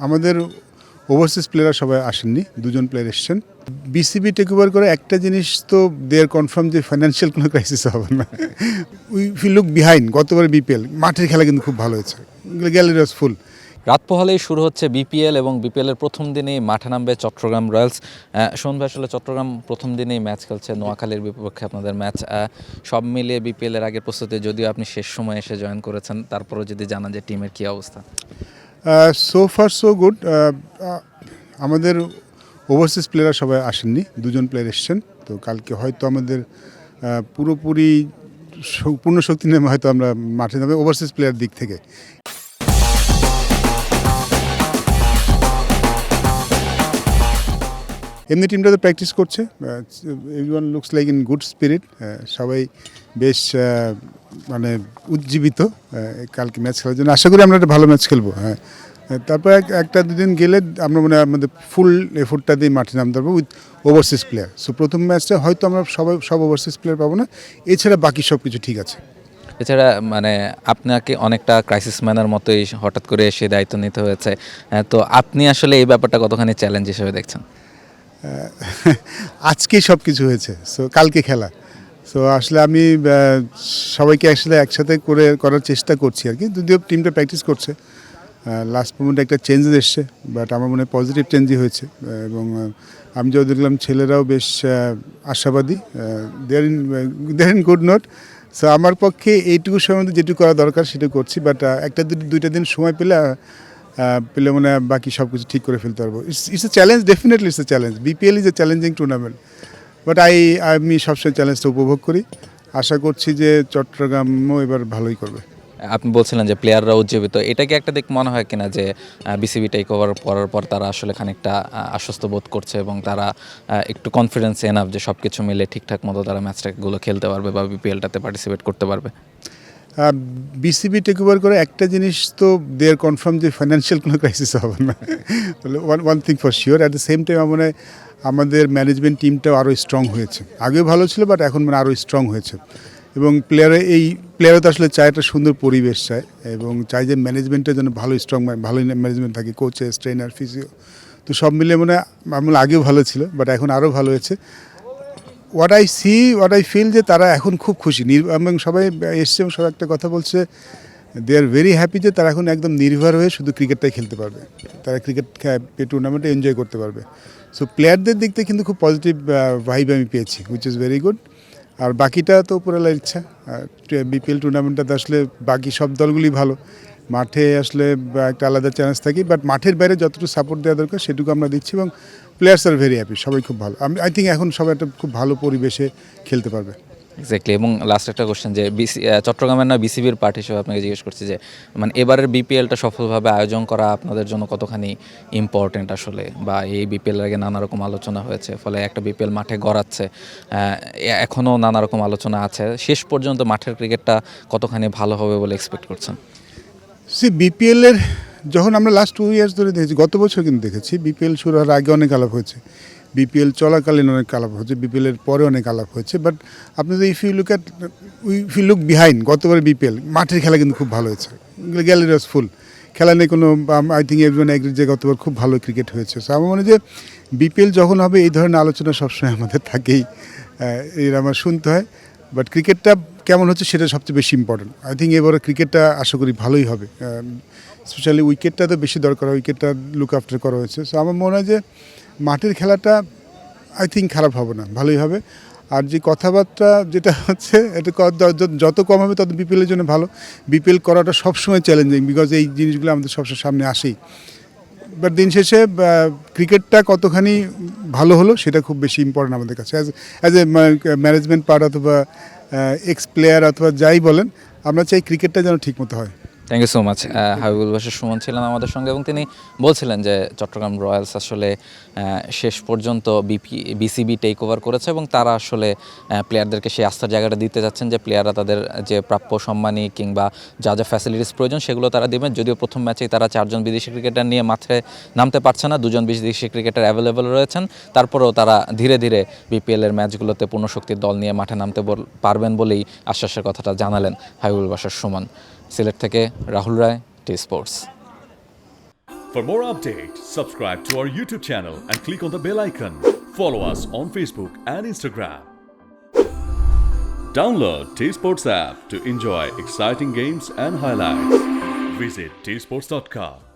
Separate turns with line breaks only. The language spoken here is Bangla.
আমাদের ওভারসিজ প্লেয়াররা সবাই আসেননি, দুজন প্লেয়ার এসছেন। বিসিবি টেক ওভার করে একটা জিনিস তো দেয়ার কনফার্ম যে ফাইন্যান্সিয়াল কোনো ক্রাইসিস হবে না। We look behind. গতবারে বিপিএল মাঠের খেলা কিন্তু খুব ভালো হয়েছে, গ্যালারি ওয়াজ ফুল।
রাত পোহালেই শুরু হচ্ছে বিপিএল এবং বিপিএলের প্রথম দিনেই মাঠে নামবে চট্টগ্রাম রয়্যালস। শুনবে আসলে চট্টগ্রাম প্রথম দিনেই ম্যাচ খেলছে নোয়াখালীর বিপক্ষে আপনাদের ম্যাচ। সব মিলিয়ে বিপিএলের আগের প্রস্তুতি, যদিও আপনি শেষ সময় এসে জয়েন করেছেন, তারপরেও যদি জানান যে টিমের কী অবস্থা।
So far so good. আমাদের ওভারসিজ প্লেয়াররা সবাই আসেননি, দুজন প্লেয়ার এসছেন। তো কালকে হয়তো আমাদের পুরোপুরি পূর্ণ শক্তি নেমে হয়তো আমরা মাঠে নামে ওভারসিজ প্লেয়ার দিক থেকে। এমনি টিমটা তো প্র্যাকটিস করছে, everyone looks like in good spirit. সবাই বেশ মানে উজ্জীবিত কালকে ম্যাচ খেলার জন্য। আশা করি আমরা একটা ভালো ম্যাচ খেলবো। হ্যাঁ, তারপর একটা দুদিন গেলে আমরা মানে আমাদের ফুল এফোর্টটা দিয়ে মাঠে নামতে পারবো উইথ ওভারসিজ প্লেয়ার। সো প্রথম ম্যাচটা হয়তো আমরা সব ওভারসিজ প্লেয়ার পাবো না, এছাড়া বাকি সব কিছু ঠিক আছে।
এছাড়া মানে আপনাকে অনেকটা ক্রাইসিস ম্যানের মতোই হঠাৎ করে এসে দায়িত্ব নিতে হয়েছে, তো আপনি আসলে এই ব্যাপারটা কতখানি চ্যালেঞ্জ হিসেবে দেখছেন?
আজকে সব কিছু হয়েছে, সো কালকে খেলা। সো আসলে আমি সবাইকে আসলে একসাথে করার চেষ্টা করছি আর কি, যদিও টিমটা প্র্যাকটিস করছে। লাস্ট মোমেন্টে একটা চেঞ্জেস এসছে, বাট আমার মনে হয় পজিটিভ চেঞ্জই হয়েছে। এবং আমি যা দেখলাম ছেলেরাও বেশ আশাবাদী, there in good note. So আমার পক্ষে এইটুকু সময় মধ্যে যেটুকু করা দরকার সেটা করছি, বাট দুইটা দিন সময় পেলে মনে হয় বাকি সব কিছু ঠিক করে ফেলতে পারবো। It's a challenge, definitely it's a challenge. BPL is a challenging tournament, but আমি সবসময় চ্যালেঞ্জটা উপভোগ করি। আশা করছি যে চট্টগ্রামও এবার ভালোই করবে।
আপনি বলছিলেন যে প্লেয়াররা উজ্জীবিত, এটা কি একটা দিক মনে হয় কিনা যে বিসিবি টেক ওভার করার পর তারা আসলে খানিকটা আশ্বস্ত বোধ করছে এবং তারা একটু কনফিডেন্স এনাফ যে সব কিছু মিলে ঠিকঠাক মতো তারা ম্যাচটাগুলো খেলতে পারবে বা বিপিএলটাতে পার্টিসিপেট করতে পারবে?
বিসিবি টেক ওভার করে একটা জিনিস তো দেয়ার কনফার্ম যে ফাইন্যান্সিয়াল কোনো ক্রাইসিস হবে না। তাহলে one thing for sure. At the same time আমার মনে হয় আমাদের ম্যানেজমেন্ট টিমটাও আরও স্ট্রং হয়েছে। আগেও ভালো ছিল, বাট এখন মানে আরও স্ট্রং হয়েছে। এবং প্লেয়ারও তো আসলে চায় একটা সুন্দর পরিবেশ চায়, এবং চায় যে ম্যানেজমেন্টের জন্য ভালো স্ট্রং ভালো ম্যানেজমেন্ট থাকে, কোচেস, ট্রেনার, ফিজিও। তো সব মিলিয়ে মনে হয় আমার আগেও ভালো ছিল, বাট এখন আরও ভালো হয়েছে। হোয়াট আই ফিল যে তারা এখন খুব খুশি, এবং সবাই এসছে এবং সবাই একটা কথা বলছে, দে আর ভেরি হ্যাপি যে তারা এখন একদম নির্ভর হয়ে শুধু ক্রিকেটটাই খেলতে পারবে, তারা ক্রিকেট টুর্নামেন্টে এনজয় করতে পারবে। সো প্লেয়ারদের দিক থেকে কিন্তু খুব পজিটিভ ভাইব আমি পেয়েছি, হুইচ ইজ ভেরি গুড। আর বাকিটা তো উপরওয়ালার ইচ্ছা। বিপিএল টুর্নামেন্টটাতে আসলে বাকি সব দলগুলি ভালো, মাঠে আসলে একটা আলাদা চ্যালেঞ্জ থাকে, বাট মাঠের বাইরে যতটুকু সাপোর্ট দেওয়া দরকার সেটুকু আমরা দিচ্ছি, এবং প্লেয়ার্স আর ভেরি হ্যাপি, সবাই খুব ভালো। আই থিঙ্ক এখন সবাই একটা খুব ভালো পরিবেশে খেলতে পারবে।
এক্স্যাক্টলি। এবং লাস্ট একটা কোশ্চেন, যে চট্টগ্রামের না বিসিবির পার্ট হিসেবে আপনাকে জিজ্ঞেস করছি যে মানে এবারের বিপিএলটা সফলভাবে আয়োজন করা আপনাদের জন্য কতখানি ইম্পর্টেন্ট আসলে, বা এই বিপিএল আগে নানা রকম আলোচনা হয়েছে, ফলে একটা বিপিএল মাঠে গড়াচ্ছে, এখনও নানা রকম আলোচনা আছে, শেষ পর্যন্ত মাঠের ক্রিকেটটা কতখানি ভালো হবে বলে এক্সপেক্ট করছেন?
বিপিএলের যখন আমরা লাস্ট 2 ইয়ার্স ধরে দেখেছি, গত বছর কিন্তু দেখেছি বিপিএল শুরু হওয়ার আগে অনেক আলাপ হয়েছে, বিপিএল চলাকালীন অনেক আলাপ হয়েছে, বিপিএলের পরে অনেক আলাপ হয়েছে। বাট আপনি যদি ইফ ইউ লুক বিহাইন্ড, গতবারে বিপিএল মাঠের খেলা কিন্তু খুব ভালো হয়েছে, গ্যালারি ওয়াজ ফুল। খেলা নেই কোনো, আই থিঙ্ক এভরিওয়ান এগ্রি যে গতবার খুব ভালো ক্রিকেট হয়েছে। সো আমার মনে হয় যে বিপিএল যখন হবে এই ধরনের আলোচনা সবসময় আমাদের থাকেই, এর আমার শুনতে হয়। বাট ক্রিকেটটা কেমন হচ্ছে সেটা সবচেয়ে বেশি ইম্পর্টেন্ট। আই থিঙ্ক এবারে ক্রিকেটটা আশা করি ভালোই হবে, স্পেশালি উইকেটটা তো বেশি দরকার, উইকেটটা লুক আফটার করা হয়েছে। সো আমার মনে হয় যে মাঠের খেলাটা আই থিঙ্ক খারাপ হবে না, ভালোই হবে। আর যে কথাবার্তা যেটা হচ্ছে, এটা যত কম হবে তত বিপিএলের জন্য ভালো। বিপিএল করাটা সবসময় চ্যালেঞ্জিং, বিকজ এই জিনিসগুলো আমাদের সবসময় সামনে আসেই। বাট দিন শেষে ক্রিকেটটা কতখানি ভালো হলো সেটা খুব বেশি ইম্পর্টেন্ট আমাদের কাছে, অ্যাজ এ ম্যানেজমেন্ট পার্ট অথবা এক্স প্লেয়ার অথবা যাই বলেন, আমরা চাই ক্রিকেটটা যেন ঠিকমতো হয়।
Thank you so much. Habibul Bashar Sumon ছিলেন আমাদের সঙ্গে, এবং তিনি বলছিলেন যে চট্টগ্রাম রয়্যালস আসলে শেষ পর্যন্ত বিসিবি টেক ওভার করেছে এবং তারা আসলে প্লেয়ারদেরকে সেই আস্থার জায়গাটা দিতে যাচ্ছেন যে প্লেয়াররা তাদের যে প্রাপ্য সম্মানী কিংবা যা যা ফ্যাসিলিটিস প্রয়োজন সেগুলো তারা দেবেন। যদিও প্রথম ম্যাচেই তারা 4 জন বিদেশি ক্রিকেটার নিয়ে মাঠে নামতে পারছে না, 2 জন বিদেশি ক্রিকেটার অ্যাভেলেবেল রয়েছেন, তারপরেও তারা ধীরে ধীরে বিপিএলের ম্যাচগুলোতে পূর্ণশক্তির দল নিয়ে মাঠে নামতে পারবেন বলেই আশ্বাসের কথাটা জানালেন হাবিবুল বাশার সুমন। সিলেট থেকে রাহুল রায়, T Sports.
For more updates, subscribe to our YouTube channel and click on the bell icon. Follow us on Facebook and Instagram. Download T Sports app to enjoy exciting games and highlights. Visit tsports.com.